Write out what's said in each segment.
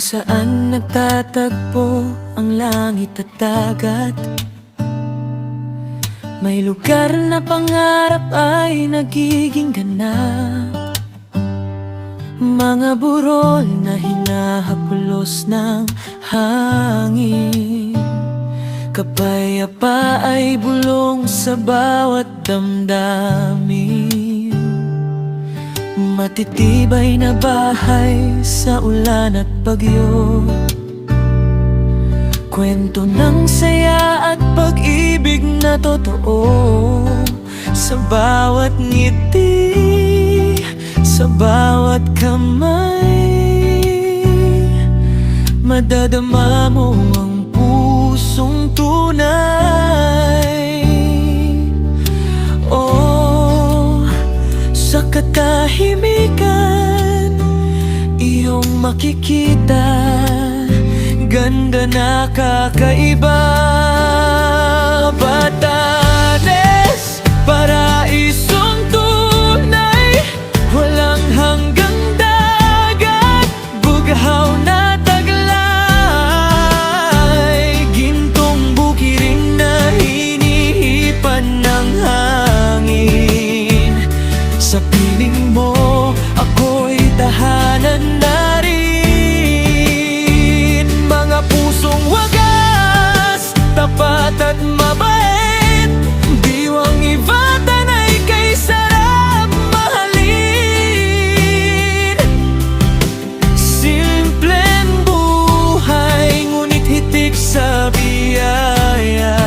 saan nagtatagpo ang langit at dagat. May lugar na pangarap ay nagiging ganap. Mga burol na hinahapulos ng hangin. Kapayapa ay bulong sa bawat damdamin. Matitibay na bahay sa ulan at bagyo. Kwento ng saya at pag-ibig na totoo. Sa bawat ngiti, sa bawat kamay, madadama mo ang pusong tunay. Oh, sa katahimikan iyong makikita ganda na kakaiba. Batanes, paraisong tunay, walang hanggang dagat, bughaw na taglay, gintong bukirin na hinihipan ng hangin. Sa piling mo, ako'y tahanan na rin. Mga pusong wagas, tapat at mabait, diwang iba tanay kay sarap mahalin. Simpleng buhay, ngunit hitik sa biyaya.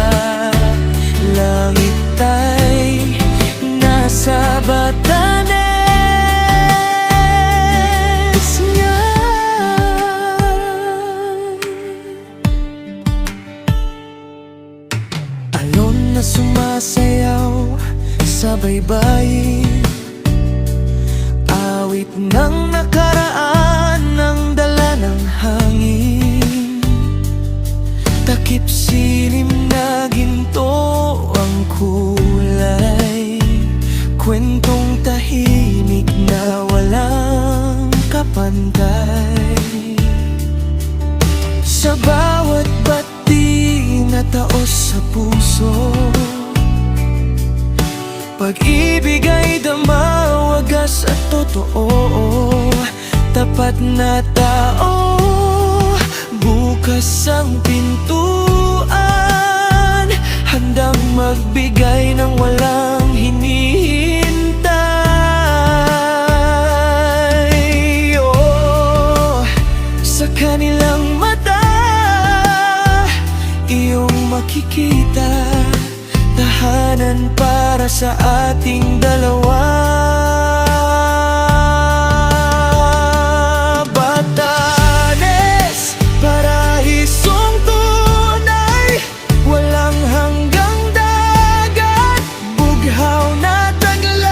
Langit ay nasa Batanes. Alon na sumasayaw sa baybayin, awit ng nakaraan ng dala ng hangin. Takip silim na ginto ang kulay, kwentong tahimik na walang kapantay. Sa bawat bati na taos sa puso, pag-ibig ay damawagas at totoo. Tapat na tao, bukas ang pintuan, handang magbigay ng walang hinihintay. Oh, sa kanilang mata iyong makikita tahanan para sa ating dalawa. Batanes, paraisong tunay, walang hanggang dagat, bughaw na taglay,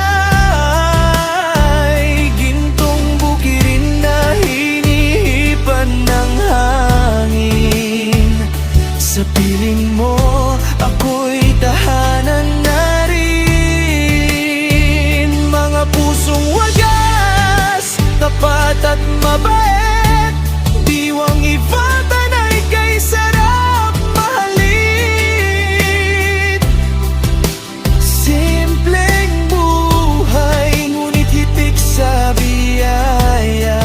gintong bukirin na hinihipan ng hangin. Sa piling mo, ako'y tahanan na rin. Mga pusong wagas, tapat at mabait, diwang iba tanay kay sarap mahalin. Simpleng buhay, ngunit hitik sa biyaya.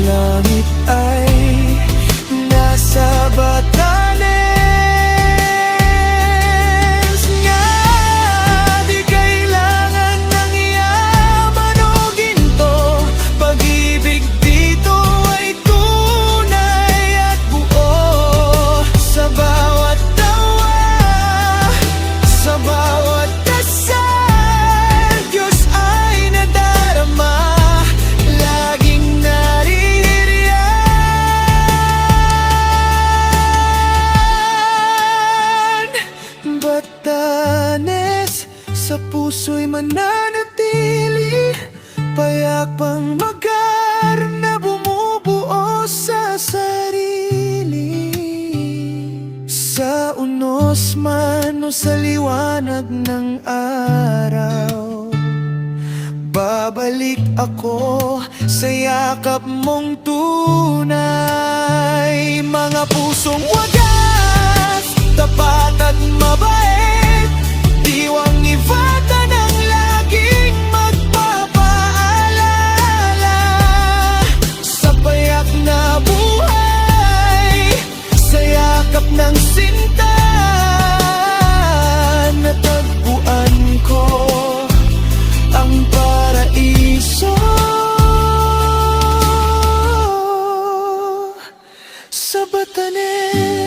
Langit ay nasa Batanes nga. Di kailangan ng yaman o ginto, pag-ibig dito ay tunay at buo. Sa bawat tawa, sa bawat dasal, Diyos ay nadarama, laging naririyan. Batanes, sa puso'y mananatili, payak pang magar na bumubuo sa sarili. Sa unos man o sa liwanag ng araw, babalik ako sa yakap mong tunay. Mga pusong wagas, tapat at mabait, diwang ibata ng laging magpapaalala sa payak na buhay, sa yakap ng sinta. Natagpuan ko ang paraiso sa Batanes.